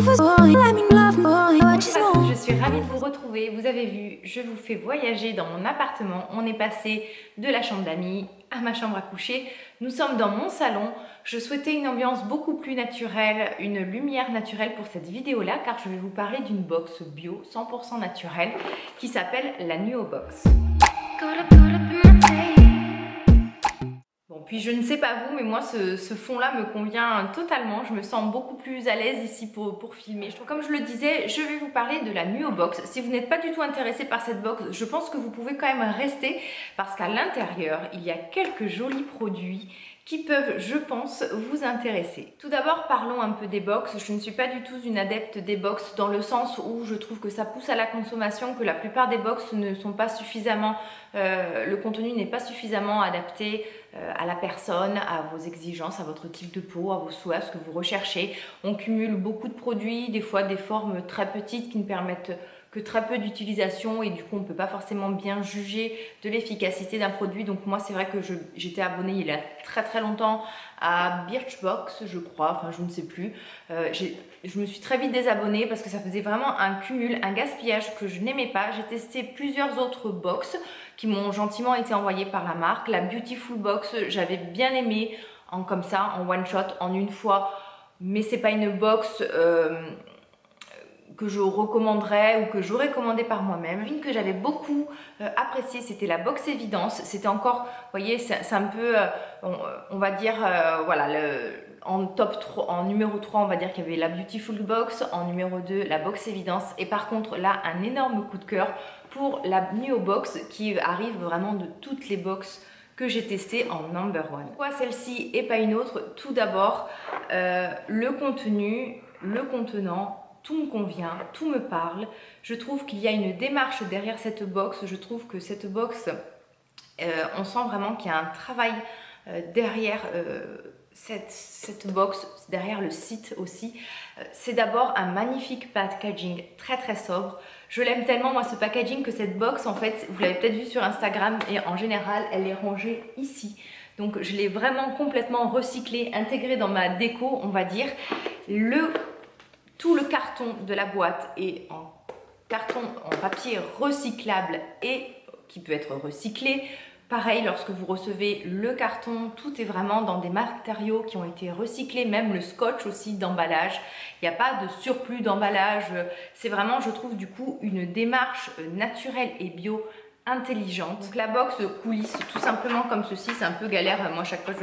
Je suis ravie de vous retrouver. Vous avez vu, je vous fais voyager dans mon appartement. On est passé de la chambre d'amis à ma chambre à coucher. Nous sommes dans mon salon. Je souhaitais une ambiance beaucoup plus naturelle, une lumière naturelle pour cette vidéo-là, car je vais vous parler d'une box bio 100% naturelle qui s'appelle la Nuo Box. Bon, puis je ne sais pas vous, mais moi ce fond-là me convient totalement. Je me sens beaucoup plus à l'aise ici pour filmer. Comme je le disais, je vais vous parler de la Nuo Box. Si vous n'êtes pas du tout intéressé par cette box, je pense que vous pouvez quand même rester parce qu'à l'intérieur, il y a quelques jolis produits qui peuvent, je pense, vous intéresser. Tout d'abord, parlons un peu des box. Je ne suis pas du tout une adepte des box dans le sens où je trouve que ça pousse à la consommation, que la plupart des box ne sont pas suffisamment, le contenu n'est pas suffisamment adapté à la personne, à vos exigences, à votre type de peau, à vos souhaits, à ce que vous recherchez. On cumule beaucoup de produits, des fois des formes très petites qui ne permettent que très peu d'utilisation et du coup on ne peut pas forcément bien juger de l'efficacité d'un produit. Donc moi c'est vrai que j'étais abonnée il y a très longtemps à Birchbox, je crois, enfin je ne sais plus. Je me suis très vite désabonnée parce que ça faisait vraiment un cumul, un gaspillage que je n'aimais pas. J'ai testé plusieurs autres box qui m'ont gentiment été envoyées par la marque. La Beautiful Box, j'avais bien aimé comme ça, en one shot, en une fois, mais c'est pas une box que je recommanderais ou que j'aurais commandé par moi-même. Une que j'avais beaucoup appréciée, c'était la box Évidence. C'était encore, vous voyez, c'est un peu, on va dire, voilà, en top 3, en numéro 3, on va dire qu'il y avait la Beautiful Box, en numéro 2, la box Évidence. Et par contre, là, un énorme coup de cœur pour la Nuo Box qui arrive vraiment de toutes les box que j'ai testé en number one. Pourquoi celle-ci et pas une autre? Tout d'abord, le contenu, le contenant, tout me convient, tout me parle. Je trouve qu'il y a une démarche derrière cette box. Je trouve que cette box, on sent vraiment qu'il y a un travail derrière cette box, derrière le site aussi. C'est d'abord un magnifique packaging très sobre. Je l'aime tellement moi ce packaging que cette box en fait, vous l'avez peut-être vu sur Instagram et en général elle est rangée ici. Donc je l'ai vraiment complètement recyclée, intégrée dans ma déco on va dire. Tout le carton de la boîte est en carton en papier recyclable et qui peut être recyclé. Pareil, lorsque vous recevez le carton, tout est vraiment dans des matériaux qui ont été recyclés, même le scotch aussi d'emballage. Il n'y a pas de surplus d'emballage. C'est vraiment, je trouve, du coup, une démarche naturelle et bio intelligente. Donc la box coulisse tout simplement comme ceci. C'est un peu galère. Moi, chaque fois,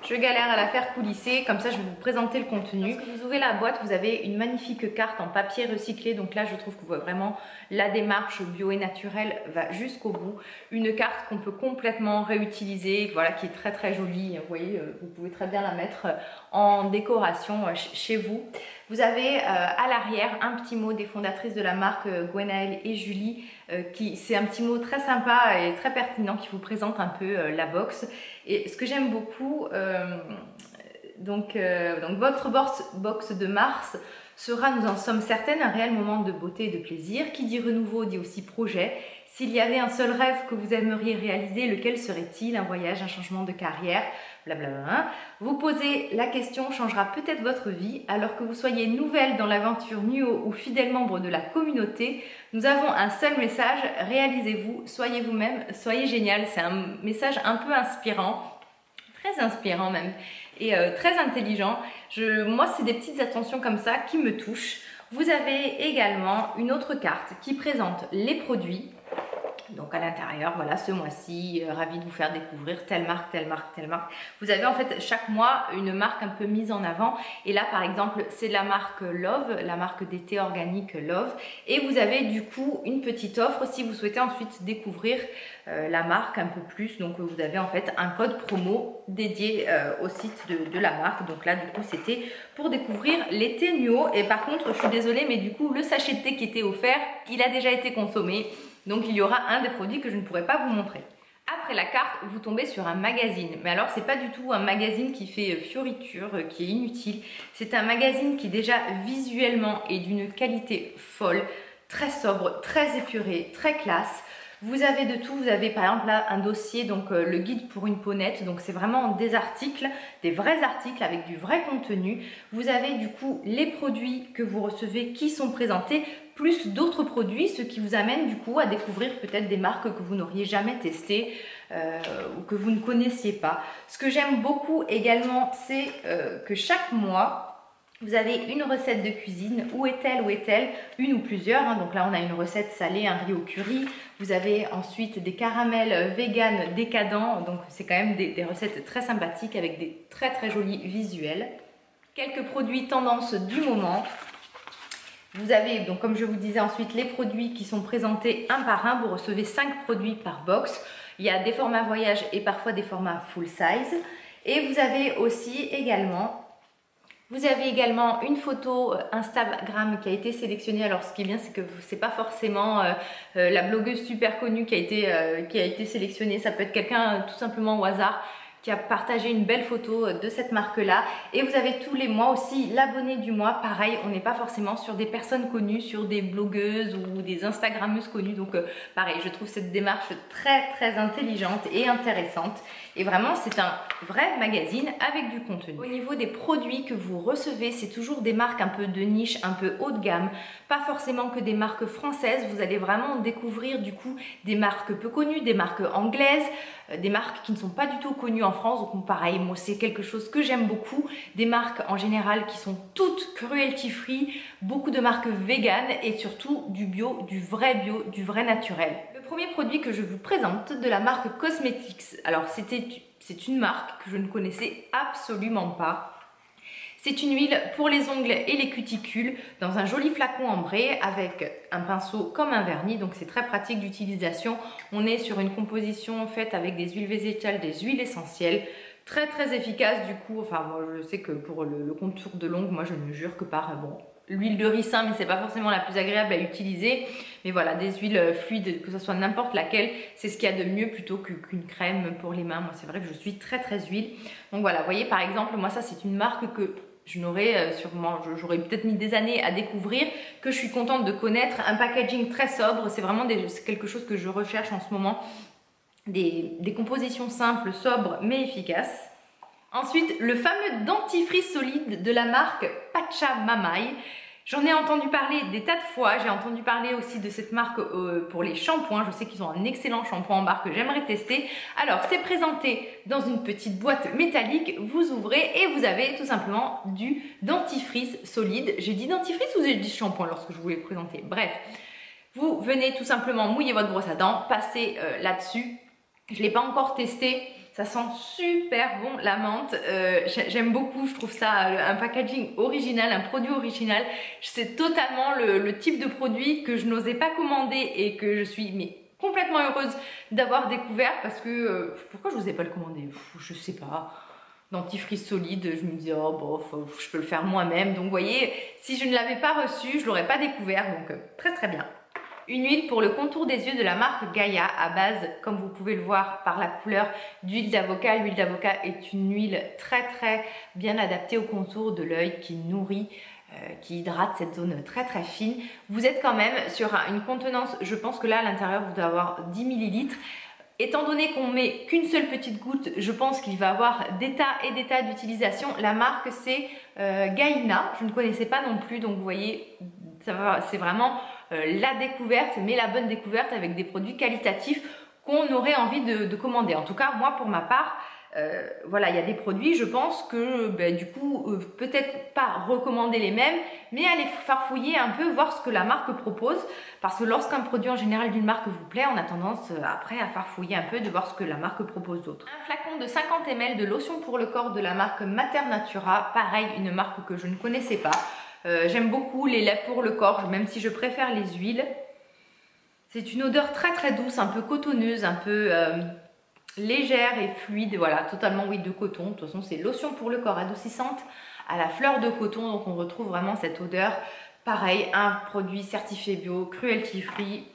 je galère à la faire coulisser, comme ça je vais vous présenter le contenu. Lorsque vous ouvrez la boîte, vous avez une magnifique carte en papier recyclé, donc là je trouve que vraiment la démarche bio et naturelle va jusqu'au bout. Une carte qu'on peut complètement réutiliser, voilà, qui est très jolie, vous voyez, vous pouvez très bien la mettre en décoration chez vous. Vous avez à l'arrière un petit mot des fondatrices de la marque, Gwenaëlle et Julie, c'est un petit mot très sympa et très pertinent qui vous présente un peu la box. Et ce que j'aime beaucoup, donc votre box de mars sera, nous en sommes certaines, un réel moment de beauté et de plaisir. Qui dit renouveau dit aussi projet. S'il y avait un seul rêve que vous aimeriez réaliser, lequel serait-il? Un voyage, un changement de carrière, blablabla. Vous posez la question changera peut-être votre vie. Alors que vous soyez nouvelle dans l'aventure Nuo ou fidèle membre de la communauté, nous avons un seul message, réalisez-vous, soyez vous-même, soyez génial. C'est un message un peu inspirant, très inspirant même, et très intelligent. Moi, c'est des petites attentions comme ça qui me touchent. Vous avez également une autre carte qui présente les produits. Donc à l'intérieur, voilà, ce mois-ci, ravi de vous faire découvrir telle marque, telle marque, telle marque. Vous avez en fait chaque mois une marque un peu mise en avant. Et là par exemple, c'est la marque Love, la marque d'été organique Love. Et vous avez du coup une petite offre si vous souhaitez ensuite découvrir la marque un peu plus. Donc vous avez en fait un code promo dédié au site de la marque. Donc là du coup c'était pour découvrir les thés Nuo. Et par contre, je suis désolée, mais du coup le sachet de thé qui était offert, il a déjà été consommé. Donc il y aura un des produits que je ne pourrai pas vous montrer. Après la carte, vous tombez sur un magazine. Mais alors c'est pas du tout un magazine qui fait fioriture, qui est inutile. C'est un magazine qui déjà visuellement est d'une qualité folle, très sobre, très épuré, très classe. Vous avez de tout, vous avez par exemple là un dossier, donc le guide pour une peau nette, donc c'est vraiment des articles, des vrais articles avec du vrai contenu. Vous avez du coup les produits que vous recevez qui sont présentés, plus d'autres produits, ce qui vous amène du coup à découvrir peut-être des marques que vous n'auriez jamais testées ou que vous ne connaissiez pas. Ce que j'aime beaucoup également, c'est que chaque mois, vous avez une recette de cuisine, où est-elle, une ou plusieurs, hein. Donc là on a une recette salée, un riz au curry, vous avez ensuite des caramels vegan décadents, donc c'est quand même des recettes très sympathiques avec des très jolis visuels. Quelques produits tendance du moment. Vous avez donc comme je vous disais ensuite les produits qui sont présentés un par un, vous recevez 5 produits par box. Il y a des formats voyage et parfois des formats full size. Et vous avez aussi également une photo Instagram qui a été sélectionnée. Alors ce qui est bien, c'est que c'est pas forcément la blogueuse super connue qui a été sélectionnée. Ça peut être quelqu'un tout simplement au hasard qui a partagé une belle photo de cette marque-là. Et vous avez tous les mois aussi l'abonné du mois. Pareil, on n'est pas forcément sur des personnes connues, sur des blogueuses ou des Instagrammeuses connues. Donc pareil, je trouve cette démarche très intelligente et intéressante. Et vraiment, c'est un vrai magazine avec du contenu. Au niveau des produits que vous recevez, c'est toujours des marques un peu de niche, un peu haut de gamme. Pas forcément que des marques françaises. Vous allez vraiment découvrir du coup des marques peu connues, des marques anglaises, des marques qui ne sont pas du tout connues en France. Donc pareil, moi c'est quelque chose que j'aime beaucoup. Des marques en général qui sont toutes cruelty free, beaucoup de marques véganes et surtout du bio, du vrai naturel. Le premier produit que je vous présente de la marque Cosmetics, alors c'est une marque que je ne connaissais absolument pas. C'est une huile pour les ongles et les cuticules dans un joli flacon ambré avec un pinceau comme un vernis, donc c'est très pratique d'utilisation. On est sur une composition faite avec des huiles végétales, des huiles essentielles, très efficace du coup. Enfin moi je sais que pour le contour de l'ongle, moi je ne jure que par l'huile de ricin, mais c'est pas forcément la plus agréable à utiliser. Mais voilà, des huiles fluides, que ce soit n'importe laquelle, c'est ce qu'il y a de mieux plutôt qu'une crème pour les mains. Moi c'est vrai que je suis très huile. Donc voilà, vous voyez par exemple, moi ça c'est une marque que je n'aurais sûrement, j'aurais peut-être mis des années à découvrir, que je suis contente de connaître. Un packaging très sobre, c'est vraiment quelque chose que je recherche en ce moment. Des compositions simples, sobres, mais efficaces. Ensuite, le fameux dentifrice solide de la marque Pachamamay. J'en ai entendu parler des tas de fois, j'ai entendu parler aussi de cette marque pour les shampoings. Je sais qu'ils ont un excellent shampoing en barre que j'aimerais tester. Alors, c'est présenté dans une petite boîte métallique, vous ouvrez et vous avez tout simplement du dentifrice solide. J'ai dit dentifrice ou j'ai dit shampoing lorsque je voulais le présenter? Bref, vous venez tout simplement mouiller votre brosse à dents, passer là-dessus. Je ne l'ai pas encore testé. Ça sent super bon la menthe, j'aime beaucoup, je trouve ça un packaging original, un produit original. C'est totalement le type de produit que je n'osais pas commander et que je suis complètement heureuse d'avoir découvert parce que, pourquoi je n'osais pas le commander? Je sais pas. Dentifrice solide, je me dis oh bof, je peux le faire moi-même. Donc vous voyez, si je ne l'avais pas reçu, je ne l'aurais pas découvert, donc très bien. Une huile pour le contour des yeux de la marque Gaia à base, comme vous pouvez le voir par la couleur, d'huile d'avocat. L'huile d'avocat est une huile très bien adaptée au contour de l'œil qui nourrit, qui hydrate cette zone très fine. Vous êtes quand même sur une contenance, je pense que là à l'intérieur vous devez avoir 10 ml. Étant donné qu'on met qu'une seule petite goutte, je pense qu'il va avoir des tas d'utilisation. La marque c'est Gaïna, je ne connaissais pas non plus, donc vous voyez, c'est vraiment la découverte, mais la bonne découverte avec des produits qualitatifs qu'on aurait envie de commander. En tout cas, moi pour ma part, voilà, il y a des produits, je pense que du coup, peut-être pas recommander les mêmes, mais aller farfouiller un peu, voir ce que la marque propose. Parce que lorsqu'un produit en général d'une marque vous plaît, on a tendance après à farfouiller un peu, de voir ce que la marque propose d'autre. Un flacon de 50 ml de lotion pour le corps de la marque Mater Natura, pareil, une marque que je ne connaissais pas. J'aime beaucoup les laits pour le corps, même si je préfère les huiles. C'est une odeur très douce, un peu cotonneuse, un peu légère et fluide. Voilà, totalement huile de coton. De toute façon, c'est lotion pour le corps adoucissante à la fleur de coton. Donc, on retrouve vraiment cette odeur. Pareil, un produit certifié bio, cruelty free.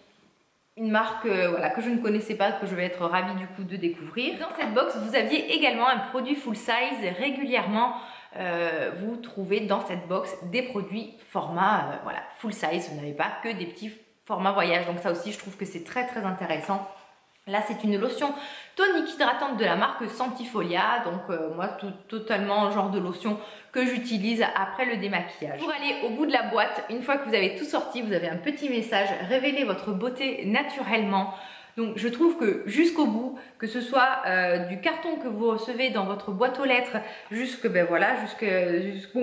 Une marque voilà, que je ne connaissais pas, que je vais être ravie du coup de découvrir. Dans cette box, vous aviez également un produit full size. Régulièrement, vous trouvez dans cette box des produits format voilà, full size. Vous n'avez pas que des petits format voyage. Donc ça aussi, je trouve que c'est très très intéressant. Là, c'est une lotion tonique hydratante de la marque Santifolia. Donc moi, totalement genre de lotion que j'utilise après le démaquillage. Pour aller au bout de la boîte, une fois que vous avez tout sorti, vous avez un petit message: révélez votre beauté naturellement. Donc je trouve que jusqu'au bout, que ce soit du carton que vous recevez dans votre boîte aux lettres jusqu'au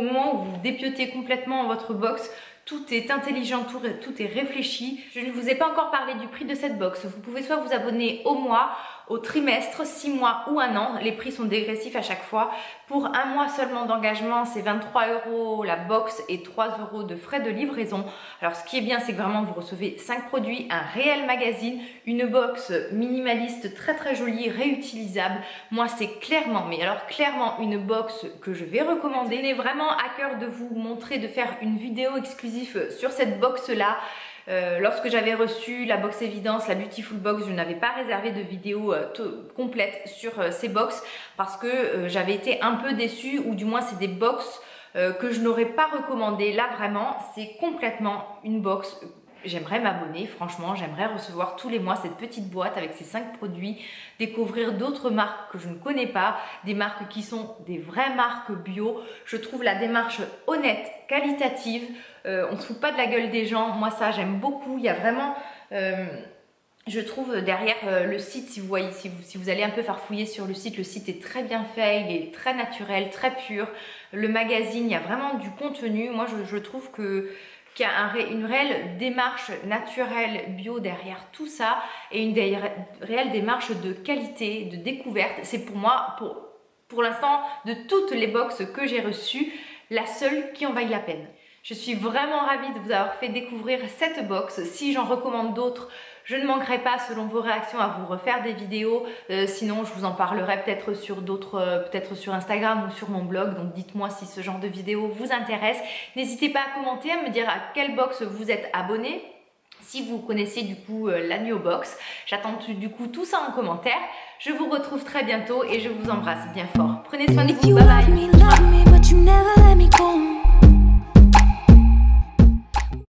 moment où vous dépiotez complètement votre box, tout est intelligent, tout est réfléchi. Je ne vous ai pas encore parlé du prix de cette box. Vous pouvez soit vous abonner au mois, au trimestre, 6 mois ou 1 an. Les prix sont dégressifs à chaque fois. Pour 1 mois seulement d'engagement, c'est 23 € la box et 3 € de frais de livraison. Alors ce qui est bien, c'est que vraiment vous recevez 5 produits, un réel magazine, une box minimaliste très très jolie, réutilisable. Moi, c'est clairement, mais alors clairement une box que je vais recommander. Il est vraiment à cœur de vous montrer, de faire une vidéo exclusive sur cette box là. Lorsque j'avais reçu la box évidence, la Beautiful Box, je n'avais pas réservé de vidéo complète sur ces box parce que j'avais été un peu déçue, ou du moins c'est des box que je n'aurais pas recommandé. Là vraiment, c'est complètement une box. J'aimerais m'abonner, franchement, j'aimerais recevoir tous les mois cette petite boîte avec ces 5 produits, découvrir d'autres marques que je ne connais pas, des marques qui sont des vraies marques bio. Je trouve la démarche honnête, qualitative, on ne se fout pas de la gueule des gens. Moi ça j'aime beaucoup, il y a vraiment... je trouve derrière le site, si vous voyez, si vous allez un peu farfouiller sur le site est très bien fait, il est très naturel, très pur. Le magazine, il y a vraiment du contenu. Moi je trouve qu'il y a une réelle démarche naturelle bio derrière tout ça, et une réelle démarche de qualité, de découverte. C'est pour moi, pour l'instant, de toutes les box que j'ai reçues, la seule qui en vaille la peine. Je suis vraiment ravie de vous avoir fait découvrir cette box. Si j'en recommande d'autres, je ne manquerai pas, selon vos réactions, à vous refaire des vidéos. Sinon, je vous en parlerai peut-être sur peut-être sur Instagram ou sur mon blog. Donc dites-moi si ce genre de vidéo vous intéresse. N'hésitez pas à commenter, à me dire à quelle box vous êtes abonné. Si vous connaissez du coup la New Box, j'attends du coup tout ça en commentaire. Je vous retrouve très bientôt et je vous embrasse bien fort. Prenez soin de vous, bye bye.